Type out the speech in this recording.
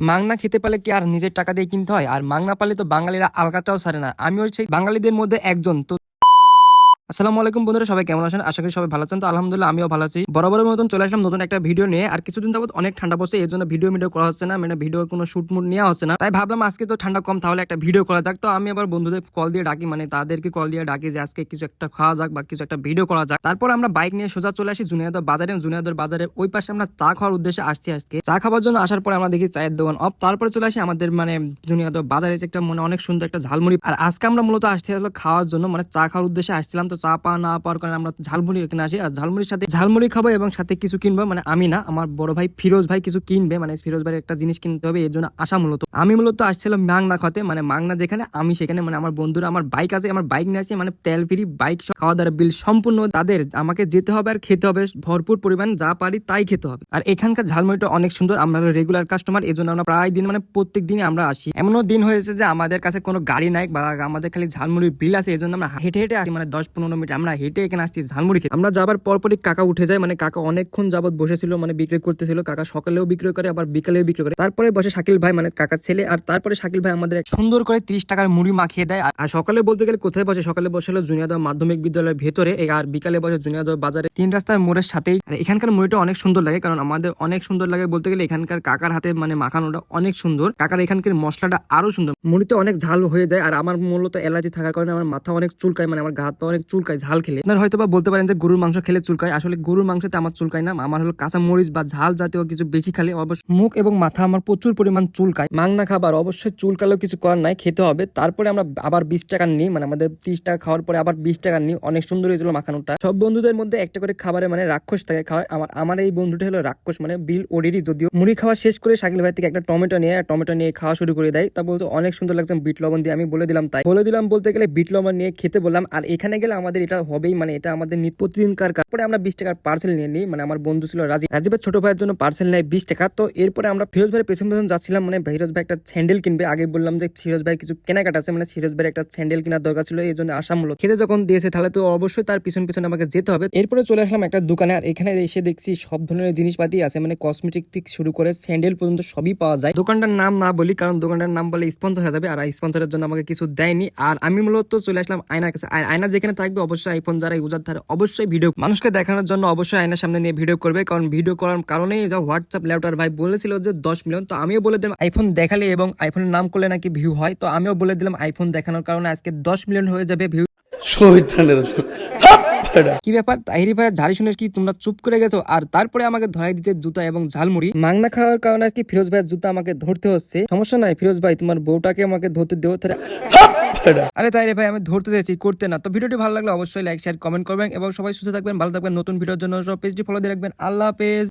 মাংনা খেতে পারলে কি আর নিজের টাকা দিয়ে কিনতে হয়? আর মাংনা পালে তো বাঙালিরা আলগাটাও ছাড়ে না। আমিও সেই বাঙালিদের মধ্যে একজন। তো আসসালামু আলাইকুম বন্ধুরা, সবাই কেমন আছেন? আশা করি সবাই ভালো আছেন। তো আলহামদুলিল্লাহ আমিও ভালো আছি। বরাবরের মতন চলে আসলাম নতুন একটা ভিডিও নিয়ে। আর কিছুদিন যাবত অনেক ঠান্ডা পড়ছে, এর জন্য ভিডিও করা হচ্ছে না, মানে ভিডিওর কোনো শুট মুট নেওয়া হচ্ছে না। তাই ভাবলাম আজকে তো ঠান্ডা কম, তাহলে একটা ভিডিও করা যাক। তো আমি আবার বন্ধুদের কল দিয়ে ডাকি, মানে তাদেরকে কল দিয়ে ডাকি যে আজকে কিছু একটা খাওয়া যাক বা কিছু একটা ভিডিও করা যাক। তারপর আমরা বাইক নিয়ে সোজা চলে আসি জুনিয়াদহ বাজারে। জুনিয়াদহ বাজারে ওই পাশে আমরা চা খাওয়ার উদ্দেশ্যে আসছি। আজকে চা খাওয়ার জন্য আসার পরে আমরা দেখি চায়ের দোকান অফ। তারপরে চলে আসি আমাদের মানে জুনিয়াদহ বাজারে যে একটা মানে অনেক সুন্দর একটা ঝালমুড়ি। আর আজকে আমরা মূলত আসছি হলো খাওয়ার জন্য, মানে চা খাওয়ার উদ্দেশ্যে আসছিলাম। তো চা পাওয়া না পাওয়ার কারণে আমরা ঝালমুড়ি এখানে আসি। আর ঝালমুড়ির সাথে ঝালমুড়ি খাবো এবং সাথে কিছু কিনবো, মানে আমি না, আমার বড় ভাই ফিরোজ ভাই কিছু কিনবে, মানে ফিরোজ ভাইয়ের একটা জিনিস কিনতে হবে, এর জন্য আসা। আমি মূলত আসছিলাম মাংনা খাতে, মানে মাংনা যেখানে আমি সেখানে, মানে আমার বন্ধুরা আমার বাইক আছে, আমার বাইক নিয়ে আসি, মানে তেল ফ্রি বাইক, খাওয়া দাওয়ার বিল সম্পূর্ণ তাদের। আমাকে যেতে হবে আর খেতে হবে ভরপুর পরিমাণ, যা পারি তাই খেতে হবে। আর এখানকার ঝালমুড়িটা অনেক সুন্দর, আমরা রেগুলার কাস্টমার, এই জন্য আমরা প্রায় দিন মানে প্রত্যেক দিনই আমরা আসি। এমনও দিন হয়েছে যে আমাদের কাছে কোনো গাড়ি নাই বা আমাদের খালি ঝালমুড়ির বিল আছে, এই জন্য আমরা হেঁটে হেঁটে আসি, মানে 10-15 মিনিট আমরা হেঁটে এখানে আসছি ঝালমুড়ি খেতে। আমরা যাবার পরপরই কাকা উঠে যায়, মানে কাকা অনেকক্ষণ যাবত বসেছিল, মানে বিক্রি করতেছিল। কাকা সকালেও বিক্রি করে আবার বিকালেও বিক্রি করে। তারপরে বসে শাকিল ভাই, মানে কাকার ছেলে। আর তারপরে শাকিল ভাই আমাদের সুন্দর করে 30 টাকার মুড়ি মাখিয়ে দেয়। আর সকালে বলতে গেলে কোথায় বসে, সকালে বসে হলো জুনিয়াদহ মাধ্যমিক বিদ্যালয়ের ভেতরে, আর বিকালে বসে জুনিয়াদহ বাজারে 3 রাস্তার মোড়ের সাথেই। আর এখানকার মুড়িটা অনেক সুন্দর লাগে, কারণ আমাদের অনেক সুন্দর লাগে বলতে গেলে এখানকার কাকার হাতে মানে মাখানোটা অনেক সুন্দর। কাকার এখানকার মশলাটা আরো সুন্দর, মুড়িতে অনেক ঝাল হয়ে যায়। আর আমার মূলত অ্যালার্জি থাকার কারণে আমার মাথা অনেক চুলকায়, মানে আমার হাত পা অনেক চুলকায় ঝাল খেলে। আপনার হয়তো বা বলতে পারেন যে গরুর মাংস খেলে চুলকায়, আসলে গরুর মাংসতে আমার চুলকায় না, আমার হলো কাঁচা মরিচ বা ঝাল জাতীয় কিছু বেশি খালে অবশ্য মুখ এবং মাথা আমার প্রচুর পরিমাণ চুলকায়। মাংনা খাবার অবশ্যই চুলকালেও কিছু করার নাই, খেতে হবে। তারপরে আমরা আবার 20 টাকা নিই, মানে আমাদের 30 টাকা খাওয়ার পরে আবার 20 টাকা নিই। অনেক সুন্দর হয়েছিল মাখানোটা। সব বন্ধুদের মধ্যে একটা করে খাবারে মানে রাক্ষস থাকে খাওয়ার। আমার এই বন্ধুটা হলো রাক্ষস, মানে বিল ওডেরই। যদিও মুড়ি খাওয়া শেষ করে শাকিল ভাই থেকে একটা টমেটো নিয়ে খাওয়া শুরু করে দেয়। তা বলতে অনেক সুন্দর লাগছে বিট লবণ দিয়ে। আমি বলে দিলাম, তাই বলে দিলাম বলতে গেলে বিট লবণ নিয়ে খেতে বললাম। আর এখানে গেলে আমাদের এটা হবেই, মানে এটা আমাদের নিত্য প্রতিদিনকার। তারপরে আমরা 20 টাকার পার্সেল নিয়ে নিই, মানে আমার বন্ধু ছিল রাজীবের ছোট ভাইয়ের জন্য পার্সেল নেয় 20 টাকা। তো এরপরে আমরা ফিরোজ ভাইয়ের পেছন যাচ্ছিলাম, মানে ফিরোজ ভাই একটা স্যান্ডেল কিনবে। আগে বললাম যে ফিরোজ ভাই কিছু কেনাকাটা আছে, মানে ফিরোজ ভাইয়ের একটা স্যান্ডেল কেনার দরকার ছিল, এই জন্য আসা। মূলত খেতে যখন দিয়েছে তাহলে তো অবশ্যই তার পিছন আমাকে যেতে হবে। এরপরে চলে আসলাম একটা দোকানে। আর এখানে এসে দেখছি সব ধরনের জিনিসপাতি আছে, মানে কসমেটিক থেকে শুরু করে স্যান্ডেল পর্যন্ত সবই পাওয়া যায়। দোকানটার নাম না বলি, কারণ দোকানটার নাম বলে স্পন্সর হয়ে যাবে, আর স্পন্সরের জন্য আমাকে কিছু দেয়নি। আর আমি মূলত চলে আসলাম আয়নার কাছে। আর আয়না যেখানে থাকবে অবশ্যই আইফোন যারা ইউজার তারা অবশ্যই ভিডিও মানুষকে দেখানোর জন্য অবশ্যই আয়নার সামনে নিয়ে ভিডিও করবে, কারণ ভিডিও করার কারণেই হোয়াটসঅ্যাপ ল্যাপটপ ভাই বলেছিল যে 10 মিলিয়ন। তো আমিও বলে দিলাম আইফোন দেখালে এবং আইফোনের নাম করলে নাকি ভিউ হয়। তো আমিও বলে দিলাম আইফোন দেখানোর কারণে আজকে 10 মিলিয়ন হয়ে যাবে ভিউ। কি ব্যাপার তাহিরি ভাই, ঝাড়ি শুনে কি তোমরা চুপ করে গেছো? আর তারপরে আমাকে ধরাই দিচ্ছে জুতা এবং ঝালমুড়ি। মাংনা খাওয়ার কারণে আজকে ফিরোজ ভাইয়ের জুতা আমাকে ধরতে হচ্ছে। সমস্যা নাই ফিরোজ ভাই, তোমার বউটাকে আমাকে ধরতে দেও। আরে তাহিরি ভাই, আমি ধরতে চাইছি, করতে না। তো ভিডিওটি ভালো লাগলে অবশ্যই লাইক শেয়ার কমেন্ট করবেন এবং সবাই সুস্থ থাকবেন, ভালো থাকবেন। নতুন ভিডিওর জন্য সব পেজটি ফলো দিয়ে রাখবেন। আল্লাহ হাফেজ।